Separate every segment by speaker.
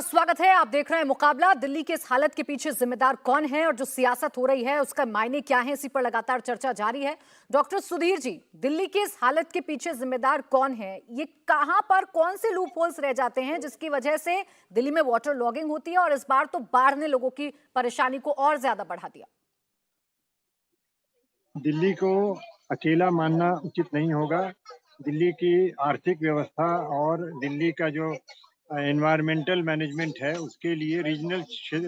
Speaker 1: स्वागत है। आप देख रहे हैं मुकाबला। दिल्ली की इस हालत के पीछे जिम्मेदार कौन है और जो सियासत हो रही है उसका मायने क्या है, इसी पर लगातार चर्चा जारी है। डॉक्टर सुधीर जी, दिल्ली की इस हालत के पीछे जिम्मेदार कौन है? ये कहां पर कौन से लूप होल्स रह जाते हैं जिसकी वजह से दिल्ली में वाटर लॉगिंग होती है और इस बार तो बाढ़ ने लोगों की परेशानी को और ज्यादा बढ़ा दिया?
Speaker 2: दिल्ली को अकेला मानना उचित नहीं होगा। दिल्ली की आर्थिक व्यवस्था और दिल्ली का जो एनवायरमेंटल मैनेजमेंट है उसके लिए रीजनल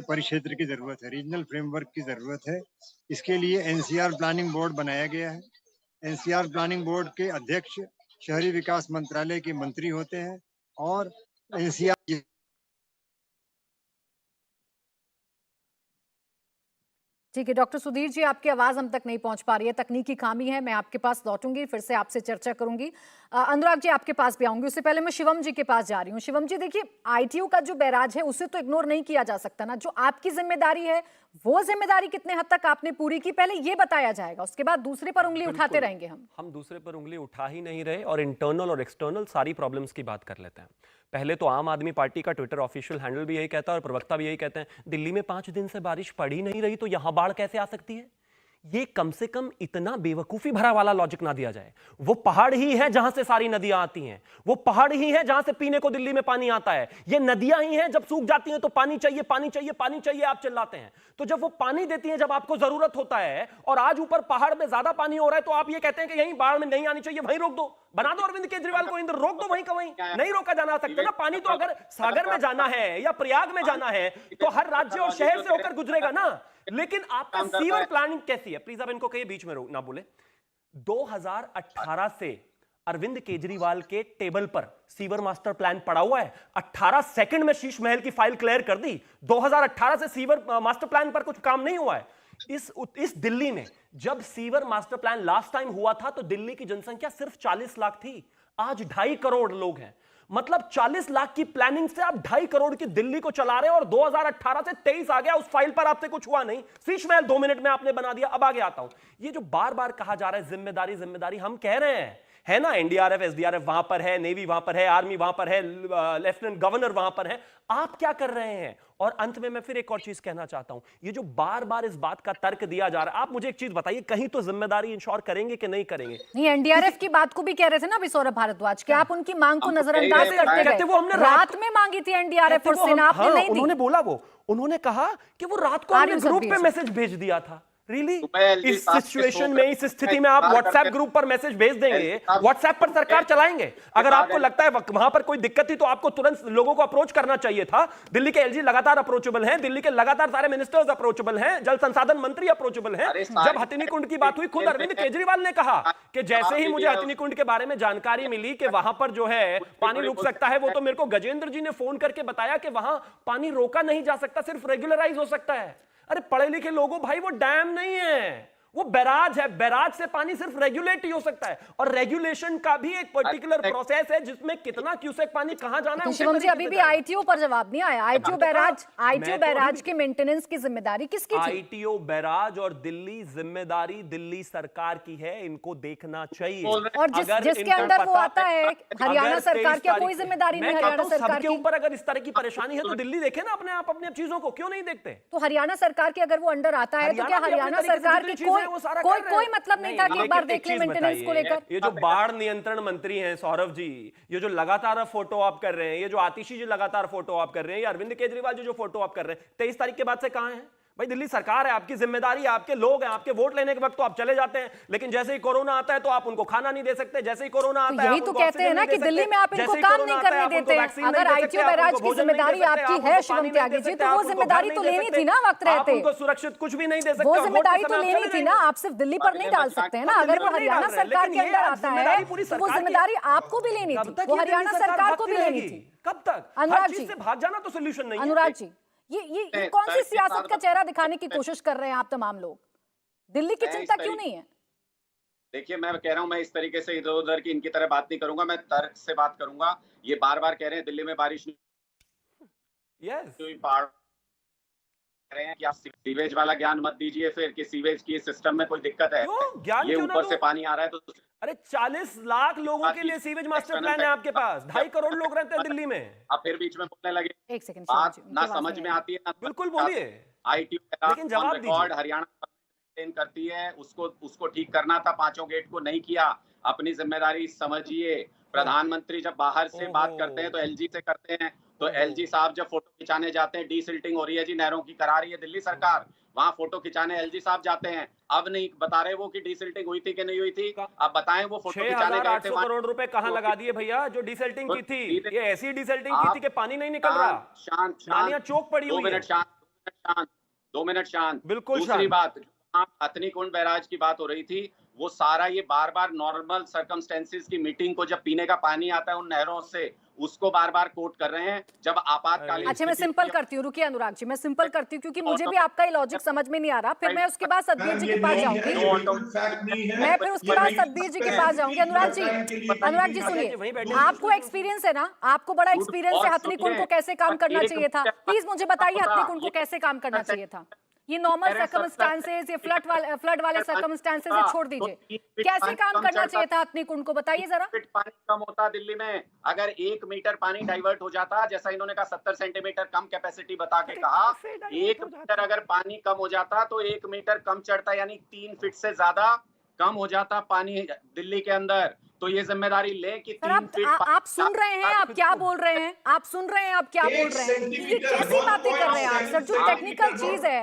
Speaker 2: परिक्षेत्र की ज़रूरत है, रीजनल फ्रेमवर्क की ज़रूरत है। इसके लिए एनसीआर प्लानिंग बोर्ड बनाया गया है। एनसीआर प्लानिंग बोर्ड के अध्यक्ष शहरी विकास मंत्रालय के मंत्री होते हैं और एनसीआर
Speaker 1: ठीक है डॉक्टर सुधीर जी, आपकी आवाज हम तक नहीं पहुंच पा रही है, तकनीकी खामी है। मैं आपके पास लौटूंगी, फिर से आपसे चर्चा करूंगी। अनुराग जी, आपके पास भी आऊंगी। उससे पहले मैं शिवम जी के पास जा रही हूं। शिवम जी, देखिए, आईटीयू का जो बैराज है उसे तो इग्नोर नहीं किया जा सकता ना। जो आपकी जिम्मेदारी है वो जिम्मेदारी कितने हद तक आपने पूरी की, पहले ये बताया जाएगा, उसके बाद दूसरे पर उंगली उठाते रहेंगे।
Speaker 3: हम दूसरे पर उंगली उठा ही नहीं रहे और इंटरनल और एक्सटर्नल सारी प्रॉब्लम्स की बात कर लेते हैं। पहले तो आम आदमी पार्टी का ट्विटर ऑफिशियल हैंडल भी यही कहता है और प्रवक्ता भी यही कहते हैं, दिल्ली में 5 दिन से बारिश पड़ ही नहीं रही तो यहां बाढ़ कैसे आ सकती है? ये कम से कम इतना बेवकूफी भरा वाला लॉजिक ना दिया जाए। वो पहाड़ ही है जहां से सारी नदियां आती हैं, वो पहाड़ ही है जहां से पीने को दिल्ली में पानी आता है। ये नदियां ही हैं, जब सूख जाती हैं तो पानी चाहिए, पानी चाहिए, पानी चाहिए आप चिल्लाते हैं। तो जब वो पानी देती हैं जब आपको जरूरत होता है और आज ऊपर पहाड़ में ज्यादा पानी हो रहा है तो आप ये कहते हैं कि यहीं बाढ़ में नहीं आनी चाहिए, वहीं रोक दो, बना दो अरविंद केजरीवाल को इंद्र, रोक दो वहीं का वहीं। नहीं रोका जाना सकता ना। पानी तो अगर सागर में जाना है या प्रयाग में जाना है तो हर राज्य और शहर से होकर गुजरेगा ना। लेकिन आपका सीवर प्लानिंग कैसी है? प्लीज आप इनको कहिए बीच में ना बोले। 2018 से अरविंद केजरीवाल के टेबल पर सीवर मास्टर प्लान पड़ा हुआ है। 18 सेकंड में शीश महल की फाइल क्लियर कर दी। 2018 से सीवर मास्टर प्लान पर कुछ काम नहीं हुआ है। इस दिल्ली में जब sewer master plan last time हुआ था तो दिल्ली की जनसंख्या सिर्फ 40 लाख थी। आज 2.5 करोड़ लोग हैं। मतलब 40 लाख की प्लानिंग से आप 2.5 करोड़ की दिल्ली को चला रहे हैं और 2018 से 23 आ गया, उस फाइल पर आपसे कुछ हुआ नहीं। शीश महल 2 मिनट में आपने बना दिया। अब आगे आता हूं। ये जो बार बार कहा जा रहा है जिम्मेदारी जिम्मेदारी, हम कह रहे हैं है ना, एनडीआरएफ एसडीआरएफ वहां पर है, नेवी वहां पर है, आर्मी वहां पर है, लेफ्टिनेंट गवर्नर वहां पर है। आप क्या कर रहे हैं? और अंत में मैं फिर एक और चीज कहना चाहता हूं, ये जो बार बार इस बात का तर्क दिया जा रहा है, आप मुझे एक चीज बताइए, कहीं तो जिम्मेदारी इंश्योर करेंगे कि नहीं करेंगे?
Speaker 1: नहीं, एनडीआरएफ की बात को भी कह रहे थे ना अभी सौरभ भारद्वाज के, आप उनकी मांग को नजरअंदाज करते गए।
Speaker 3: वो हमने
Speaker 1: रात में मांगी थी एनडीआरएफ और सेना, आपने नहीं दी।
Speaker 3: उन्होंने बोला, उन्होंने कहा कि वो रात को हमने ग्रुप पे मैसेज भेज दिया था। रियली? इस सिचुएशन में, इस स्थिति में आप व्हाट्सएप ग्रुप पर मैसेज भेज देंगे? व्हाट्सएप पर सरकार चलाएंगे? अगर आपको लगता है वहां पर कोई दिक्कत थी तो आपको तुरंत लोगों को अप्रोच करना चाहिए था। दिल्ली के एलजी लगातार अप्रोचेबल हैं, दिल्ली के लगातार सारे मिनिस्टर्स अप्रोचेबल हैं, जल संसाधन मंत्री अप्रोचेबल हैं। जब हथिनी कुंड की बात हुई, खुद अरविंद केजरीवाल ने कहा कि जैसे ही मुझे हथिनी कुंड के बारे में जानकारी मिली कि वहां पर जो है पानी रुक सकता है, वो तो मेरे को गजेंद्र जी ने फोन करके बताया कि वहां पानी रोका नहीं जा सकता, सिर्फ रेगुलराइज हो सकता है। अरे पढ़े लिखे लोगों, भाई वो डैम नहीं है, वो बैराज है। बैराज से पानी सिर्फ रेगुलेट ही हो सकता है और रेगुलेशन का भी एक पर्टिकुलर प्रोसेस है जिसमें कितना क्यूसेक पानी कहां जाना है।
Speaker 1: शिवम जी, अभी भी आईटीओ पर जवाब नहीं आया। आईटीओ बैराज के मेंटेनेंस की जिम्मेदारी किसकी थी?
Speaker 3: आईटीओ बैराज और दिल्ली जिम्मेदारी दिल्ली सरकार की है, इनको देखना चाहिए।
Speaker 1: और जिसके अंदर वो आता है हरियाणा सरकार की, कोई जिम्मेदारी नहीं हरियाणा सरकार
Speaker 3: के ऊपर। अगर इस तरह की परेशानी है तो दिल्ली देखे ना अपने आप अपनी चीजों को, क्यों नहीं देखते?
Speaker 1: तो हरियाणा सरकार के अगर वो अंडर आता है तो क्या हरियाणा सरकार की कोई मतलब नहीं था कि एक बार देख ले मेंटेनेंस को लेकर?
Speaker 3: ये जो बाढ़ नियंत्रण मंत्री हैं सौरभ जी, ये जो लगातार फोटो आप कर रहे हैं, ये जो आतिशी जी लगातार फोटो आप कर रहे हैं, ये अरविंद केजरीवाल जो फोटो आप कर रहे हैं, 23 तारीख के बाद से कहां है? भाई दिल्ली सरकार है, आपकी जिम्मेदारी है, आपके लोग हैं, आपके वोट लेने के वक्त तो आप चले जाते हैं, लेकिन जैसे ही कोरोना आता है तो आप उनको खाना नहीं दे सकते। जैसे ही कोरोना आता है
Speaker 1: यही तो कहते हैं ना कि दिल्ली में आप इनको काम नहीं करने देते हैं। अगर आईटीओ बैराज की जिम्मेदारी आपकी है शिवम त्यागी जी, तो वो जिम्मेदारी तो लेनी थी ना वक्त रहते।
Speaker 3: उनको सुरक्षित कुछ भी नहीं दे सकते,
Speaker 1: वो जिम्मेदारी तो लेनी थी ना। आप सिर्फ दिल्ली पर नहीं डाल सकते हैं ना। अगर वो हरियाणा सरकार के अंदर आता है तो वो जिम्मेदारी आपको भी लेनी थी, वो हरियाणा सरकार को भी लेनी थी।
Speaker 3: कब तक?
Speaker 1: अनुराग जी,
Speaker 3: भाग जाना तो सोल्यूशन नहीं है।
Speaker 1: अनुराग जी, ये कौन सी सियासत का चेहरा दिखाने की कोशिश कर रहे हैं आप तमाम लोग? दिल्ली की चिंता क्यों नहीं है?
Speaker 4: देखिए, मैं कह रहा हूं, मैं इस तरीके से इधर उधर की इनकी तरह बात नहीं करूंगा, मैं तर्क से बात करूंगा। ये बार बार कह रहे हैं दिल्ली में बारिश नहीं, बाढ़ कह रहे हैं कि आप सीवेज वाला ज्ञान मत दीजिए फिर कि सीवेज की सिस्टम में कोई दिक्कत है। ये ऊपर से पानी आ रहा है तो
Speaker 3: अरे 40 लाख लोगों के लिए सीवेज मास्टर प्लान है आपके पास, 2.5 करोड़ लोग रहते हैं दिल्ली में।
Speaker 4: आप फिर बीच में बोलने लगे
Speaker 1: एक सेकंड शिवम
Speaker 4: बात
Speaker 1: जी, उनकी
Speaker 4: ना
Speaker 1: आवाज
Speaker 4: समझ
Speaker 1: नहीं
Speaker 4: में
Speaker 1: आ रही।
Speaker 4: आती है ना
Speaker 3: बिल्कुल बोलिए,
Speaker 4: आईटी
Speaker 3: लेकिन जवाब
Speaker 4: रिकॉर्ड
Speaker 3: दीजिए।
Speaker 4: हरियाणा मेंटेन करती है, उसको ठीक करना था, पांचों गेट को नहीं किया। अपनी जिम्मेदारी समझिए। प्रधानमंत्री जब बाहर से बात करते हैं तो एलजी से करते हैं, तो
Speaker 3: ओहो।
Speaker 4: एलजी साहब जब फोटो खिंचाने जाते हैं, डीसिल्टिंग हो रही है जी, नहरों की करा रही है दिल्ली सरकार, वहां फोटो खिंचाने एलजी साहब जाते हैं। अब नहीं बता रहे वो कि डीसिल्टिंग हुई थी कि नहीं हुई थी, अब बताएं वो फोटो खिंचाने गए थे
Speaker 3: 6,800 करोड़ रुपए कहां लगा दिए भैया जो डिसल्टिंग की थी? ये ऐसी डिसल्टिंग की थी कि पानी नहीं निकल रहा,
Speaker 4: शांत
Speaker 3: नालियां चौक पड़ी
Speaker 4: 2
Speaker 3: हुई है।
Speaker 4: मिनट शांत, 2 मिनट शांत।
Speaker 3: बिल्कुल
Speaker 4: दूसरी
Speaker 3: शांत।
Speaker 4: बात, हथनी कुंड बैराज की बात हो रही थी, वो सारा ये बार बार नॉर्मल सर्कमस्टेंसेस की मीटिंग को, जब पीने का पानी आता है उन नहरों से, उसको बार बार कोट कर रहे हैं। जब आपातकालीन
Speaker 1: अच्छा, मैं सिंपल करती हूँ, रुकिए अनुराग जी, मैं सिंपल करती हूँ क्योंकि मुझे भी आपका ये लॉजिक समझ में नहीं आ रहा। फिर मैं उसके बाद सतबीर जी के पास जाऊंगी, मैं फिर उसके बाद सतबीर जी के पास जाऊंगी। अनुराग जी सुनिए, आपको एक्सपीरियंस है ना, आपको बड़ा एक्सपीरियंस है हथनी कुंड को कैसे काम करना चाहिए था। प्लीज मुझे बताइए हथनी कुंड को कैसे काम करना चाहिए था। ये नॉर्मल सर्कमस्टांसेस, ये फ्लड वाले सर्कमस्टांसेस छोड़ दीजिए, कैसे काम करना चाहिए था हथनी कुंड को, बताइए जरा।
Speaker 4: पानी कम होता दिल्ली में, अगर 1 मीटर पानी डाइवर्ट हो जाता, जैसा इन्होंने कहा 70 सेंटीमीटर कम कैपेसिटी बता के कहा, 1 मीटर अगर पानी कम हो जाता तो 1 मीटर कम चढ़ता, यानी 3 फीट से ज्यादा कम हो जाता पानी दिल्ली के अंदर। तो ये जिम्मेदारी लें कि 3 फीट।
Speaker 1: आप सुन रहे हैं, आप क्या बोल रहे हैं, आप सुन रहे हैं, आप क्या बोल रहे हैं, ये कैसी बातें कर रहे हैं आप सर। जो टेक्निकल चीज है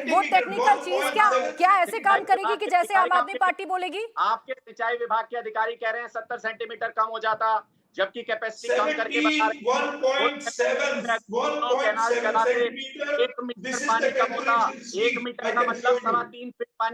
Speaker 1: वो टेक्निकल चीज क्या ऐसे काम करेगी कि जैसे आम आदमी पार्टी बोलेगी।
Speaker 4: आपके सिंचाई विभाग के अधिकारी कह रहे हैं 70 सेंटीमीटर कम हो जाता, जबकि कैपेसिटी कम करके बता रहे हैं 1.7 कैनाल चलाते 1 मीटर पानी कम होता, 1 मीटर का मतलब 3.25 फीट पानी